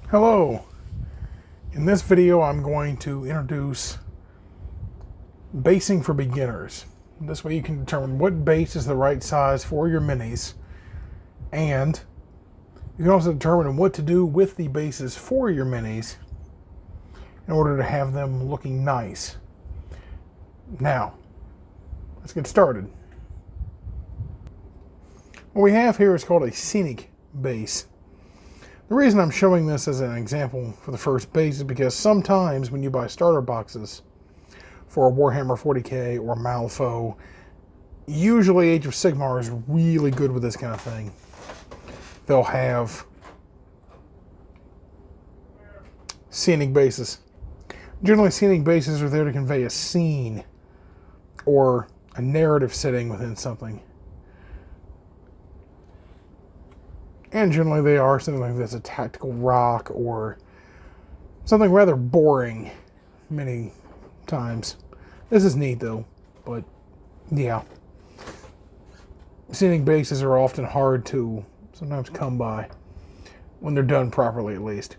Hello. In this video I'm going to introduce basing for beginners. This way you can determine what base is the right size for your minis, and you can also determine what to do with the bases for your minis in order to have them looking nice. Now, let's get started. What we have here is called a Scenic Base. The reason I'm showing this as an example for the first base is because sometimes when you buy starter boxes for a Warhammer 40k or Malifaux, usually Age of Sigmar is really good with this kind of thing. They'll have scenic bases. Generally, scenic bases are there to convey a scene or a narrative setting within something. And generally they are something like this, a tactical rock or something rather boring many times. This is neat though, but yeah. Scenic bases are often hard to sometimes come by, when they're done properly at least.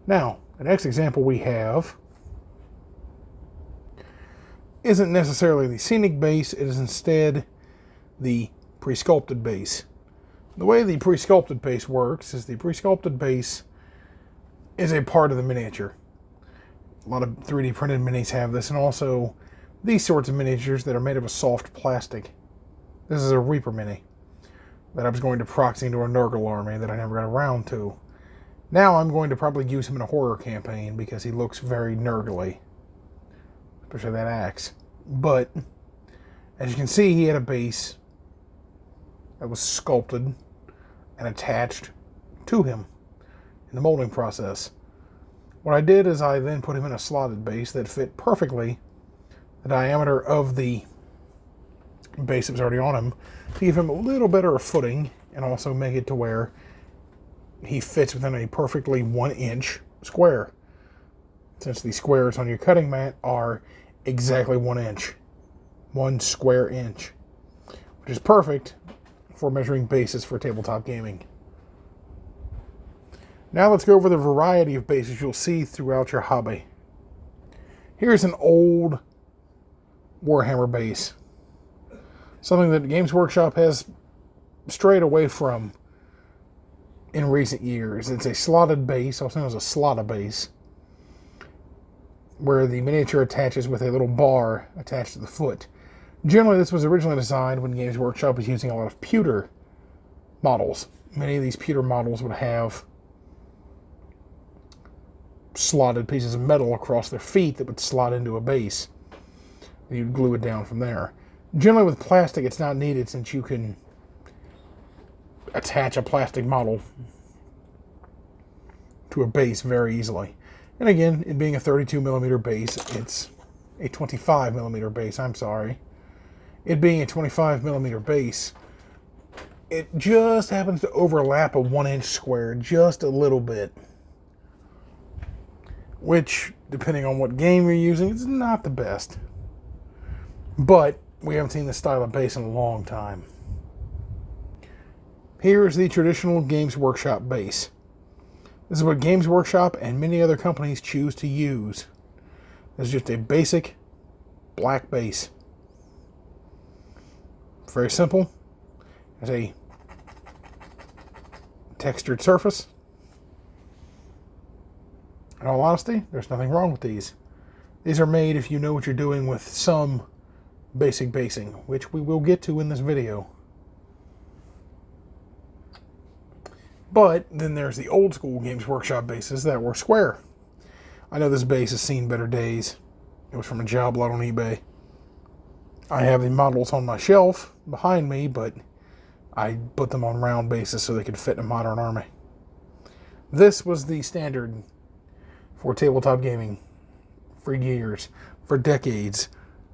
Now, the next example we have isn't necessarily the scenic base, it is instead the pre-sculpted base. The way the pre-sculpted base works is the pre-sculpted base is a part of the miniature. A lot of 3D printed minis have this, and also these sorts of miniatures that are made of a soft plastic. This is a Reaper mini that I was going to proxy into a Nurgle army that I never got around to. Now I'm going to probably use him in a horror campaign because he looks very Nurgly, especially that axe. But as you can see, he had a base that was sculpted and attached to him in the molding process. What I did is I then put him in a slotted base that fit perfectly the diameter of the base that was already on him to give him a little better footing and also make it to where he fits within a perfectly 1-inch square. Since the squares on your cutting mat are exactly 1 inch. 1 square inch. Which is perfect for measuring bases for tabletop gaming. Now let's go over the variety of bases you'll see throughout your hobby. Here's an old Warhammer base. Something that Games Workshop has strayed away from in recent years. It's a slotted base, also known as a slotta base, where the miniature attaches with a little bar attached to the foot. Generally, this was originally designed when Games Workshop was using a lot of pewter models. Many of these pewter models would have slotted pieces of metal across their feet that would slot into a base. You'd glue it down from there. Generally with plastic, it's not needed since you can attach a plastic model to a base very easily. And again, it being a 32mm base, it's a 25mm base, I'm sorry. It being a 25mm base, it just happens to overlap a 1-inch square just a little bit. Which, depending on what game you're using, is not the best. But we haven't seen this style of base in a long time. Here is the traditional Games Workshop base. This is what Games Workshop and many other companies choose to use. This is just a basic black base. Very simple. There's a textured surface. In all honesty, there's nothing wrong with these. These are made if you know what you're doing with some basic basing, which we will get to in this video. But then there's the old school Games Workshop bases that were square. I know this base has seen better days. It was from a job lot on eBay. I have the models on my shelf behind me, but I put them on round bases so they could fit in a modern army. This was the standard for tabletop gaming for years, for decades.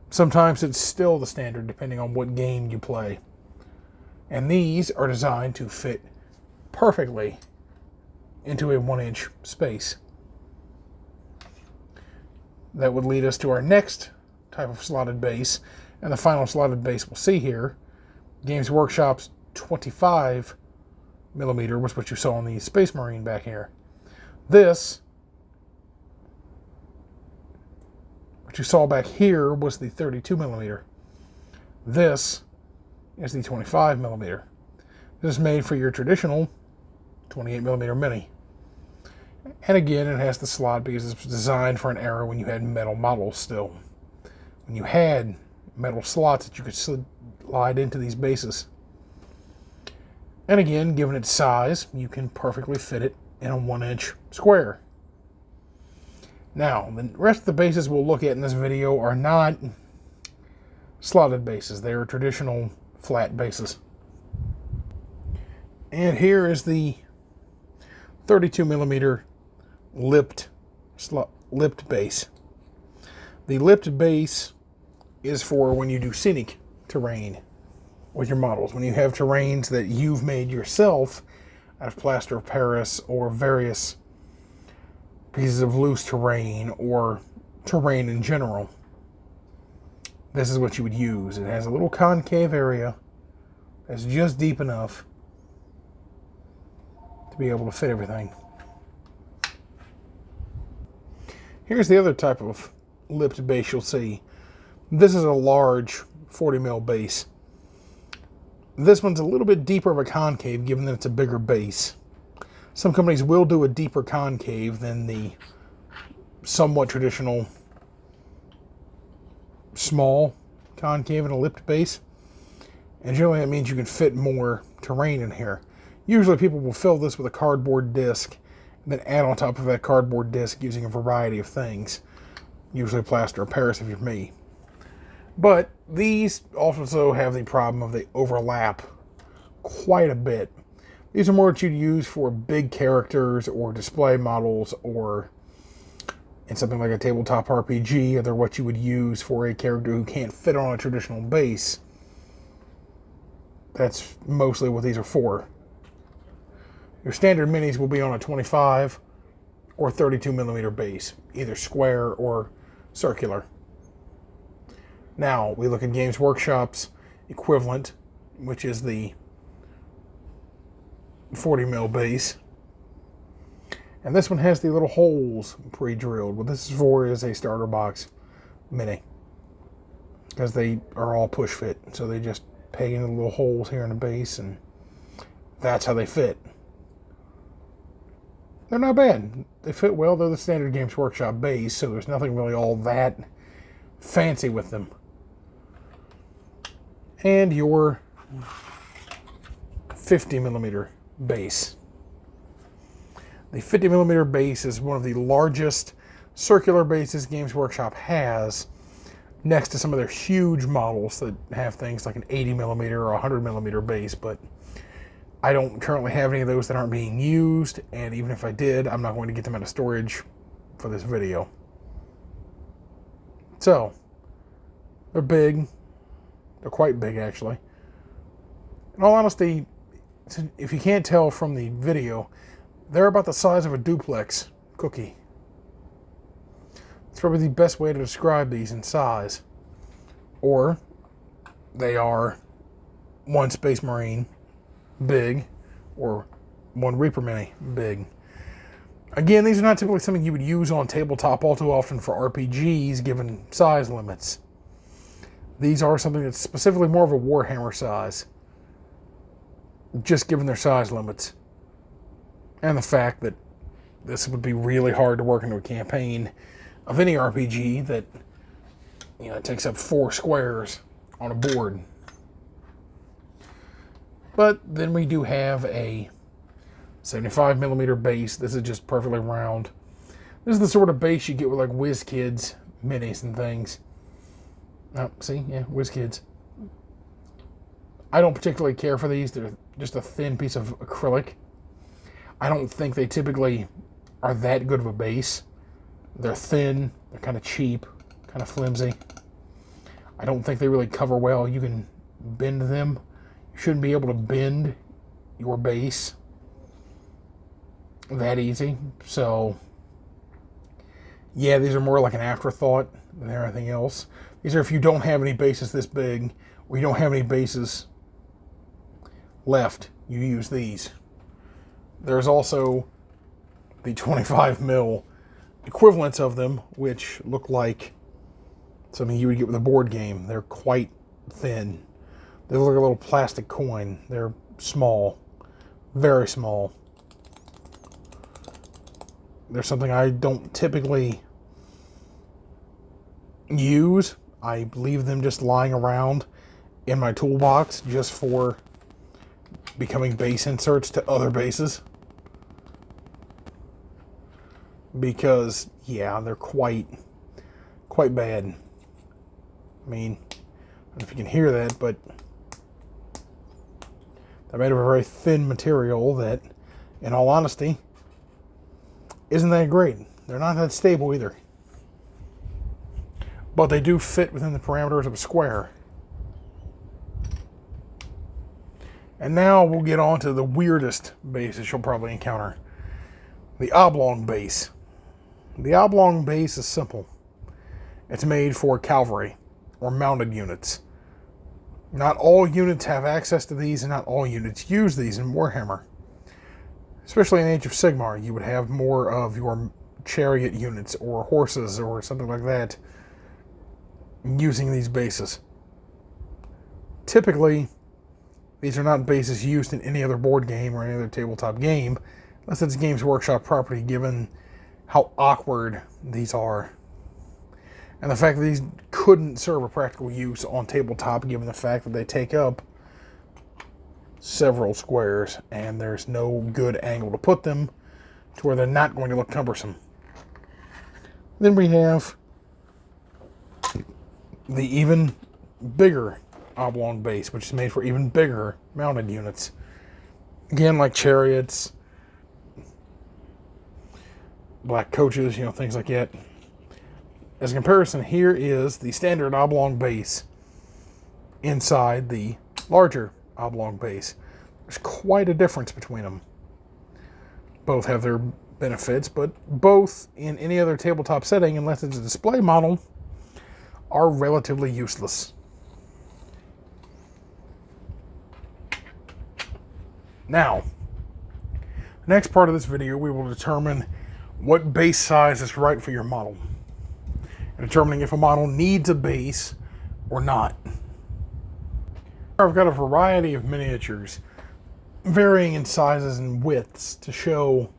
Sometimes it's still the standard depending on what game you play. And these are designed to fit perfectly into a 1-inch space. That would lead us to our next type of slotted base. And the final slotted base we'll see here, Games Workshop's 25 millimeter was what you saw on the Space Marine back here. This, what you saw back here, was the 32 millimeter. This is the 25 millimeter. This is made for your traditional 28 millimeter mini. And again, it has the slot because it's designed for an era when you had metal models still. When you had metal slots that you could slide into these bases. And again, given its size, you can perfectly fit it in a 1-inch square. Now, the rest of the bases we'll look at in this video are not slotted bases. They are traditional flat bases. And here is the 32 millimeter lipped base. The lipped base is for when you do scenic terrain with your models. When you have terrains that you've made yourself out of plaster of Paris or various pieces of loose terrain or terrain in general. This is what you would use. It has a little concave area that's just deep enough to be able to fit everything. Here's the other type of lipped base you'll see. This is a large 40 mil base. This one's a little bit deeper of a concave given that it's a bigger base. Some companies will do a deeper concave than the somewhat traditional small concave in a lipped base. And generally that means you can fit more terrain in here. Usually people will fill this with a cardboard disc and then add on top of that cardboard disc using a variety of things. Usually plaster of Paris if you're me. But these also have the problem of they overlap quite a bit. These are more what you'd use for big characters or display models, or in something like a tabletop RPG, or they're what you would use for a character who can't fit on a traditional base. That's mostly what these are for. Your standard minis will be on a 25 or 32 millimeter base, either square or circular. Now, we look at Games Workshop's equivalent, which is the 40 mil base. And this one has the little holes pre-drilled. What this is for is a starter box mini, because they are all push fit. So they just peg into the little holes here in the base, and that's how they fit. They're not bad. They fit well. They're the standard Games Workshop base, so there's nothing really all that fancy with them. And your 50 millimeter base. The 50 millimeter base is one of the largest circular bases Games Workshop has, next to some of their huge models that have things like an 80 millimeter or 100 millimeter base, but I don't currently have any of those that aren't being used, and even if I did, I'm not going to get them out of storage for this video. So, they're big. They're quite big, actually. In all honesty, if you can't tell from the video, they're about the size of a duplex cookie. It's probably the best way to describe these in size. Or, they are one Space Marine big, or one Reaper Mini big. Again, these are not typically something you would use on tabletop all too often for RPGs, given size limits. These are something that's specifically more of a Warhammer size, just given their size limits. And the fact that this would be really hard to work into a campaign of any RPG that, you know, it takes up 4 squares on a board. But then we do have a 75 millimeter base. This is just perfectly round. This is the sort of base you get with like WizKids minis and things. Oh, see? Yeah, WizKids. I don't particularly care for these. They're just a thin piece of acrylic. I don't think they typically are that good of a base. They're thin. They're kind of cheap. Kind of flimsy. I don't think they really cover well. You can bend them. You shouldn't be able to bend your base that easy. So, yeah, these are more like an afterthought than anything else. These are if you don't have any bases this big, or you don't have any bases left, you use these. There's also the 25 mil equivalents of them, which look like something you would get with a board game. They're quite thin. They look like a little plastic coin. They're small, very small. They're something I don't typically use. I leave them just lying around in my toolbox just for becoming base inserts to other bases. Because, yeah, they're quite bad. I mean, I don't know if you can hear that, but they're made of a very thin material that, in all honesty, isn't that great. They're not that stable either. But they do fit within the parameters of a square. And now we'll get on to the weirdest bases you'll probably encounter. The oblong base. The oblong base is simple. It's made for cavalry or mounted units. Not all units have access to these, and not all units use these in Warhammer. Especially in Age of Sigmar, you would have more of your chariot units or horses or something like that using these bases. Typically, these are not bases used in any other board game or any other tabletop game, unless it's Games Workshop property, given how awkward these are. And the fact that these couldn't serve a practical use on tabletop, given the fact that they take up several squares, and there's no good angle to put them to where they're not going to look cumbersome. Then we have the even bigger oblong base, which is made for even bigger mounted units. Again, like chariots, black coaches, things like that. As a comparison, here is the standard oblong base inside the larger oblong base. There's quite a difference between them. Both have their benefits, but both in any other tabletop setting, unless it's a display model, are relatively useless. Now, next part of this video, we will determine what base size is right for your model, and determining if a model needs a base or not. I've got a variety of miniatures, varying in sizes and widths, to show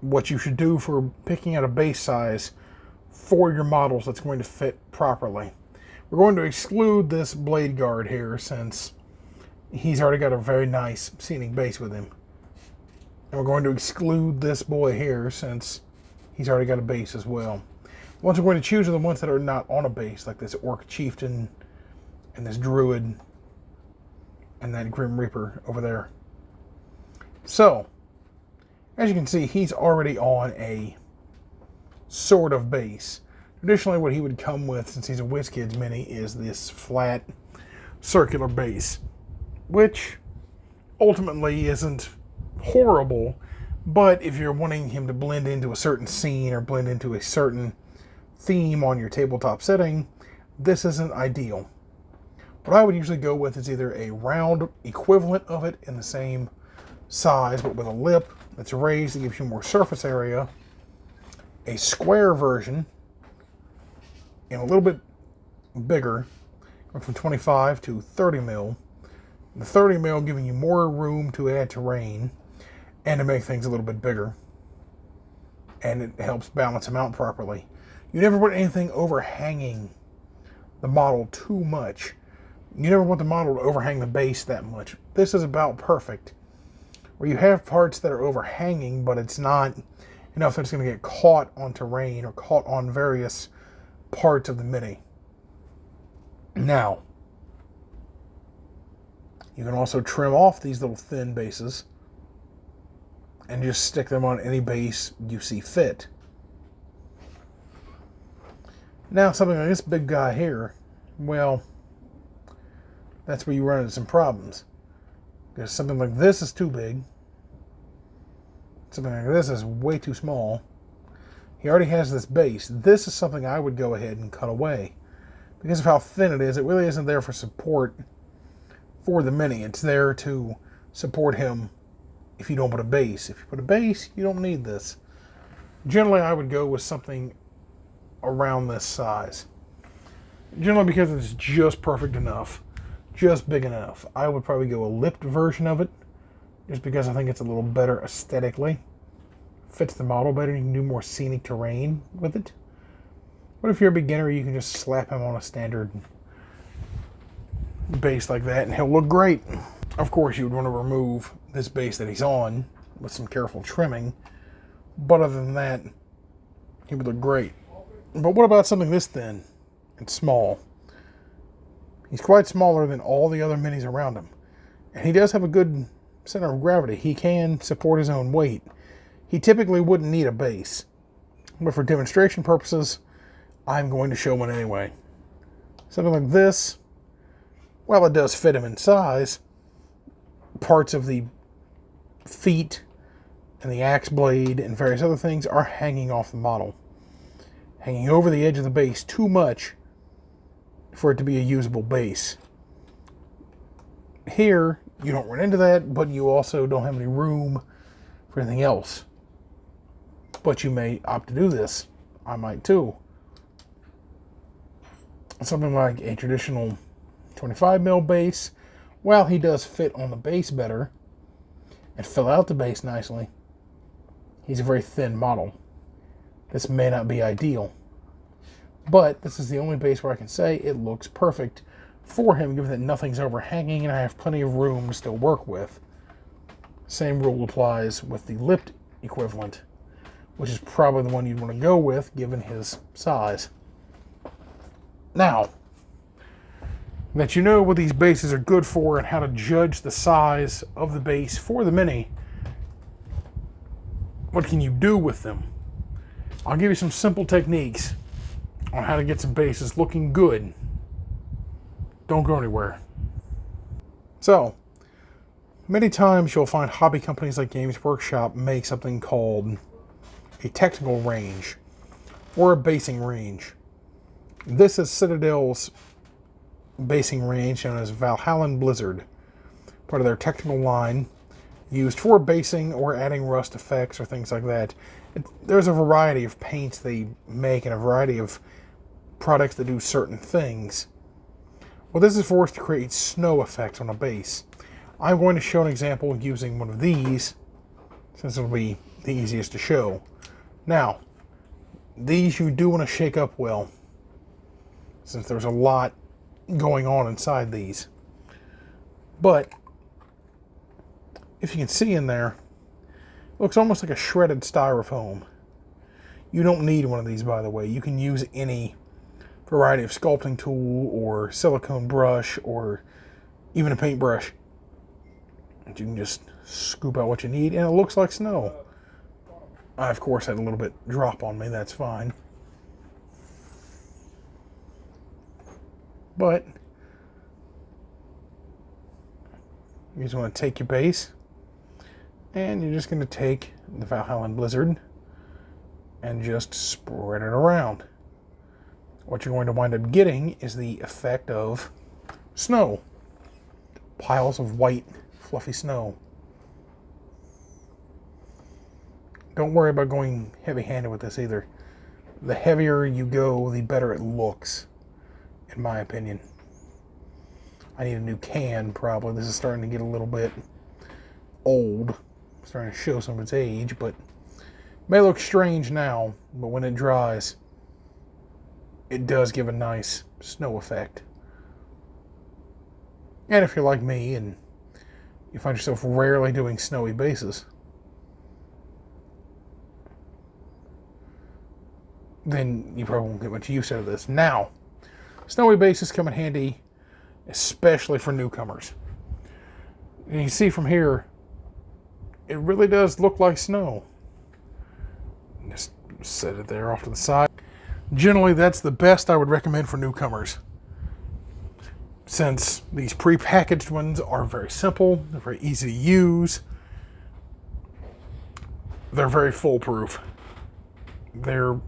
what you should do for picking out a base size for your models that's going to fit properly. We're going to exclude this blade guard here, since he's already got a very nice scenic base with him. And we're going to exclude this boy here, since he's already got a base as well. The ones we're going to choose are the ones that are not on a base, like this Orc Chieftain and this Druid and that Grim Reaper over there. So, as you can see, he's already on a sort of base. Traditionally, what he would come with, since he's a WizKids mini, is this flat circular base, which ultimately isn't horrible, but if you're wanting him to blend into a certain scene or blend into a certain theme on your tabletop setting, this isn't ideal. What I would usually go with is either a round equivalent of it in the same size, but with a lip that's raised that gives you more surface area, a square version, and a little bit bigger, from 25 to 30 mil. The 30 mil giving you more room to add terrain and to make things a little bit bigger. And it helps balance them out properly. You never want anything overhanging the model too much. You never want the model to overhang the base that much. This is about perfect, where you have parts that are overhanging, but it's not enough that it's going to get caught on terrain or caught on various parts of the mini. Now, you can also trim off these little thin bases and just stick them on any base you see fit. Now, something like this big guy here, well, that's where you run into some problems. Because something like this is too big. Something like this is way too small. He already has this base. This is something I would go ahead and cut away. Because of how thin it is, it really isn't there for support for the Mini. It's there to support him if you don't put a base. If you put a base, you don't need this. Generally, I would go with something around this size. Generally because it's just perfect enough. Just big enough. I would probably go a lipped version of it. Just because I think it's a little better aesthetically. Fits the model better. You can do more scenic terrain with it. But if you're a beginner, you can just slap him on a standard base like that and he'll look great. Of course, you would want to remove this base that he's on with some careful trimming. But other than that, he would look great. But what about something this thin and small? He's quite smaller than all the other Minis around him. And he does have a good center of gravity. He can support his own weight. He typically wouldn't need a base. But for demonstration purposes, I'm going to show one anyway. Something like this, well, it does fit him in size. Parts of the feet and the axe blade and various other things are hanging off the model. Hanging over the edge of the base too much for it to be a usable base. Here, you don't run into that, but you also don't have any room for anything else. But you may opt to do this. I might too. Something like a traditional 25mm base, while he does fit on the base better and fill out the base nicely, he's a very thin model. This may not be ideal, but this is the only base where I can say it looks perfect for him, given that nothing's overhanging and I have plenty of room to still work with. Same rule applies with the lipped equivalent, which is probably the one you'd want to go with given his size. Now, that you know what these bases are good for and how to judge the size of the base for the Mini, what can you do with them? I'll give you some simple techniques on how to get some bases looking good. Don't go anywhere. So, many times you'll find hobby companies like Games Workshop make something called a technical range or a basing range. This is Citadel's basing range known as Valhallan Blizzard, part of their technical line used for basing or adding rust effects or things like that. There's a variety of paints they make and a variety of products that do certain things. Well, this is for us to create snow effects on a base. I'm going to show an example using one of these, since it'll be the easiest to show. Now, these you do want to shake up well, since there's a lot going on inside these. But if you can see in there, it looks almost like a shredded styrofoam. You don't need one of these, by the way. You can use any variety of sculpting tool or silicone brush or even a paintbrush. You can just scoop out what you need and it looks like snow. I, of course, had a little bit drop on me. That's fine. But you just want to take your base and you're just going to take the Valhallan Blizzard and just spread it around. What you're going to wind up getting is the effect of snow. Piles of white, fluffy snow. Don't worry about going heavy-handed with this either. The heavier you go, the better it looks, in my opinion. I need a new can, probably. This is starting to get a little bit old. Starting to show some of its age, but it may look strange now, but when it dries, it does give a nice snow effect. And if you're like me and you find yourself rarely doing snowy bases, then you probably won't get much use out of this. Now, snowy bases come in handy, especially for newcomers. And you can see from here, it really does look like snow. Just set it there off to the side. Generally, that's the best I would recommend for newcomers, since these pre-packaged ones are very simple, they're very easy to use, they're very foolproof. They're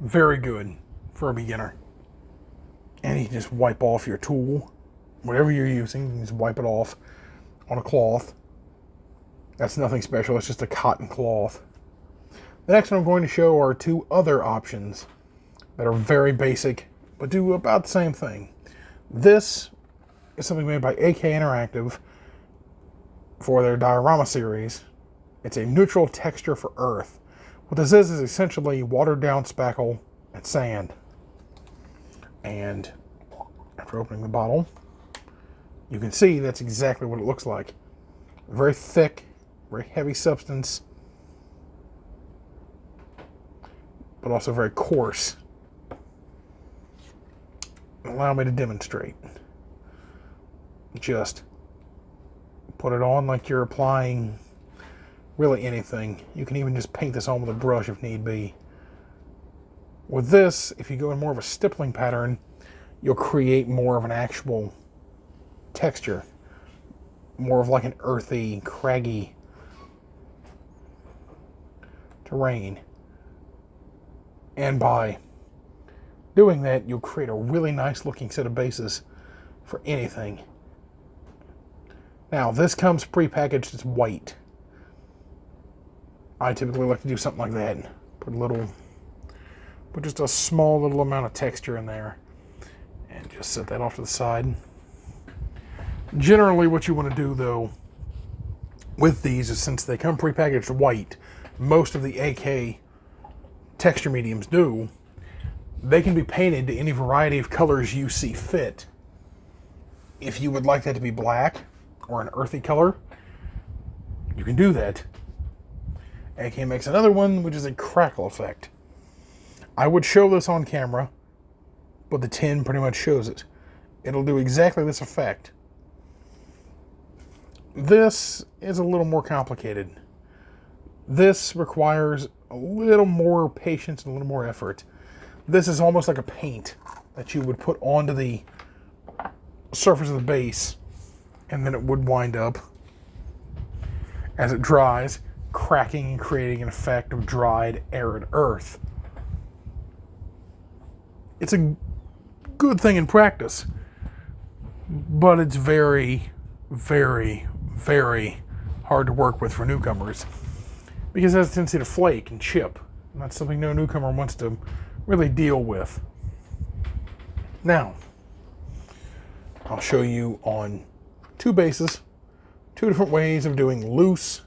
very good for a beginner. And you can just wipe off your tool, whatever you're using, you can just wipe it off on a cloth. That's nothing special, it's just a cotton cloth. The next one I'm going to show are two other options that are very basic, but do about the same thing. This is something made by AK Interactive for their diorama series. It's a neutral texture for earth. What this is essentially watered down spackle and sand. And after opening the bottle, you can see that's exactly what it looks like. Very thick, very heavy substance, but also very coarse. Allow me to demonstrate. Just put it on like you're applying really anything. You can even just paint this on with a brush if need be. With this, if you go in more of a stippling pattern, you'll create more of an actual texture. More of like an earthy, craggy terrain. And by doing that, you'll create a really nice looking set of bases for anything. Now, this comes pre-packaged as white. I typically like to do something like that. Put just a small little amount of texture in there. And just set that off to the side. Generally, what you want to do, though, with these is since they come pre-packaged white, most of the AK texture mediums do, they can be painted to any variety of colors you see fit. If you would like that to be black or an earthy color, you can do that. AK makes another one, which is a crackle effect. I would show this on camera, but the tin pretty much shows it. It'll do exactly this effect. This is a little more complicated. This requires a little more patience and a little more effort. This is almost like a paint that you would put onto the surface of the base, and then it would wind up, as it dries, cracking and creating an effect of dried, arid earth. It's a good thing in practice, but it's very, very, very hard to work with for newcomers because it has a tendency to flake and chip. And that's something no newcomer wants to really deal with. Now, I'll show you on two bases, two different ways of doing loose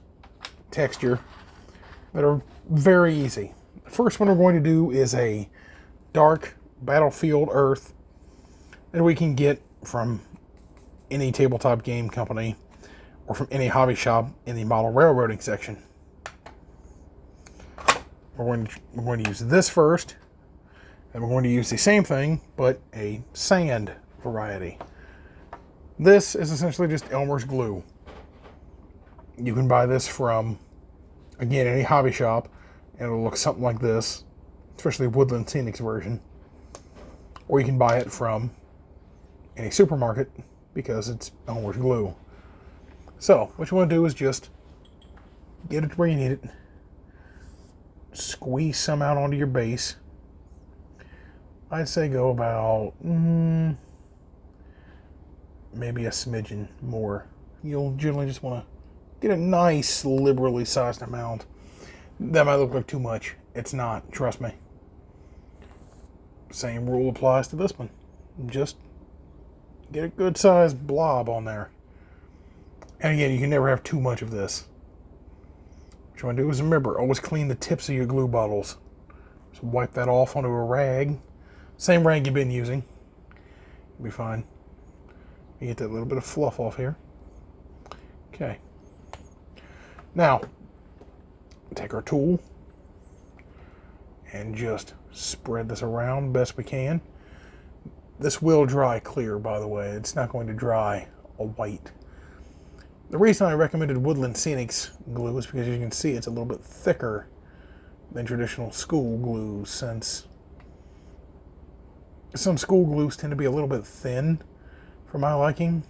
texture that are very easy. The first one we're going to do is a dark battlefield earth that we can get from any tabletop game company or from any hobby shop in the model railroading section. We're going to use this first, and we're going to use the same thing, but a sand variety. This is essentially just Elmer's glue. You can buy this from, again, any hobby shop, and it'll look something like this, especially Woodland Scenic's version. Or you can buy it from any supermarket because it's Elmer's glue. So, what you want to do is just get it where you need it. Squeeze some out onto your base. I'd say go about maybe a smidgen more. You'll generally just want to get a nice, liberally sized amount. That might look like too much. It's not, trust me. Same rule applies to this one. Just get a good sized blob on there. And again, you can never have too much of this. What you want to do is remember, always clean the tips of your glue bottles. So wipe that off onto a rag. Same rag you've been using. You'll be fine. You get that little bit of fluff off here. Okay. Now, take our tool and just spread this around best we can. This will dry clear, by the way. It's not going to dry a white. The reason I recommended Woodland Scenic's glue is because you can see it's a little bit thicker than traditional school glue, since some school glues tend to be a little bit thin for my liking.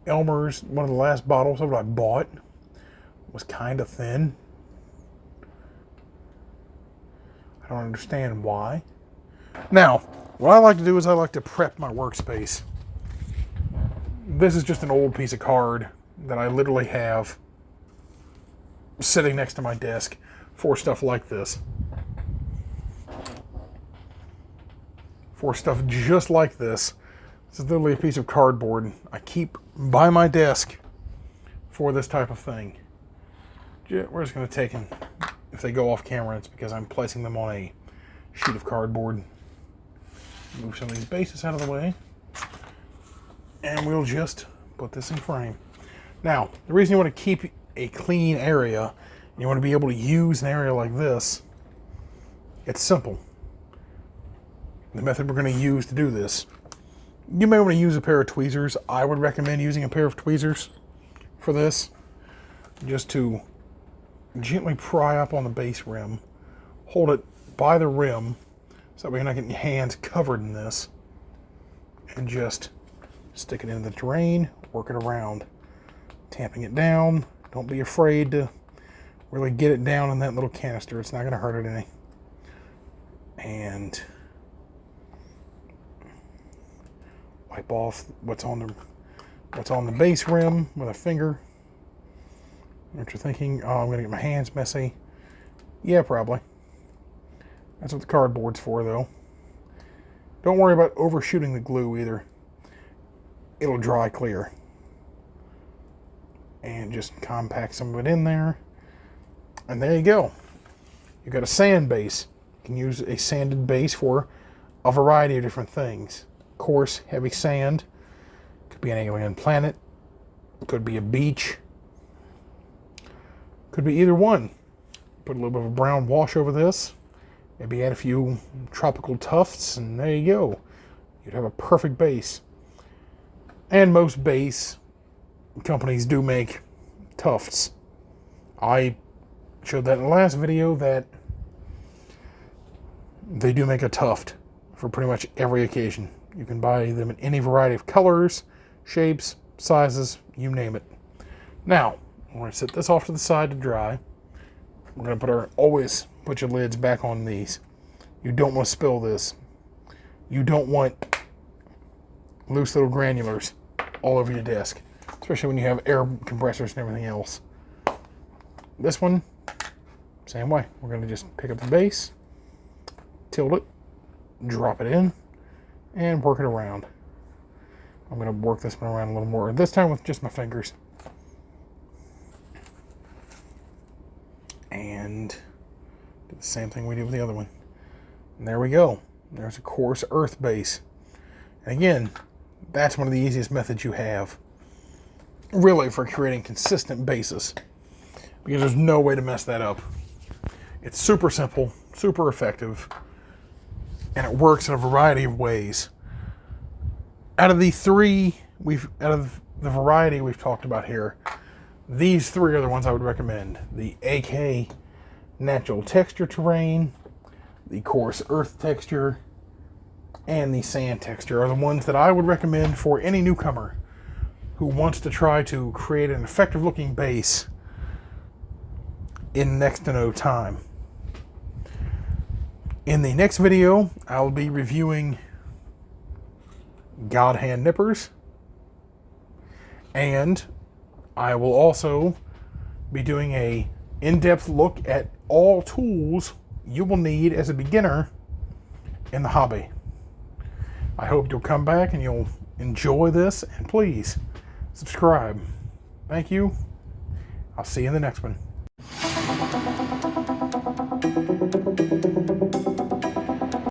Elmer's, one of the last bottles of what I bought, was kind of thin. I don't understand why. Now, what I like to do is I like to prep my workspace. This is just an old piece of card that I literally have sitting next to my desk for stuff like this. For stuff just like this. This is literally a piece of cardboard I keep by my desk for this type of thing. We're just going to take them. If they go off camera, it's because I'm placing them on a sheet of cardboard. Move some of these bases out of the way. And we'll just put this in frame. Now, the reason you want to keep a clean area, and you want to be able to use an area like this, it's simple. The method we're going to use to do this. You may want to use a pair of tweezers. I would recommend using a pair of tweezers for this, just to gently pry up on the base rim. Hold it by the rim so that way you're not getting your hands covered in this. And just stick it in the drain, work it around. Tamping it down. Don't be afraid to really get it down in that little canister. It's not going to hurt it any. And wipe off what's on the base rim with a finger. What you're thinking, oh, I'm going to get my hands messy. Yeah, probably. That's what the cardboard's for, though. Don't worry about overshooting the glue either. It'll dry clear. And just compact some of it in there. And there you go. You've got a sand base. You can use a sanded base for a variety of different things. Coarse, heavy sand. Could be an alien planet. Could be a beach. Could be either one. Put a little bit of a brown wash over this. Maybe add a few tropical tufts, and there you go. You'd have a perfect base. And most base companies do make tufts. I showed that in the last video that they do make a tuft for pretty much every occasion. You can buy them in any variety of colors, shapes, sizes, you name it. Now, we're going to set this off to the side to dry. We're going to always put your lids back on these. You don't want to spill this. You don't want loose little granulars all over your desk, especially when you have air compressors and everything else. This one, same way. We're going to just pick up the base, tilt it, drop it in, and work it around. I'm going to work this one around a little more, this time with just my fingers. And do the same thing we did with the other one. And there we go. There's a coarse earth base. And again, that's one of the easiest methods you have, really, for creating consistent bases, because there's no way to mess that up. It's super simple, super effective, and it works in a variety of ways. Out of the variety we've talked about here, these three are the ones I would recommend. The AK natural texture terrain, the coarse earth texture, and the sand texture are the ones that I would recommend for any newcomer who wants to try to create an effective looking base in next to no time. In the next video, I'll be reviewing God Hand Nippers, and I will also be doing a in-depth look at all tools you will need as a beginner in the hobby. I hope you'll come back and you'll enjoy this, and please subscribe. Thank you. I'll see you in the next one.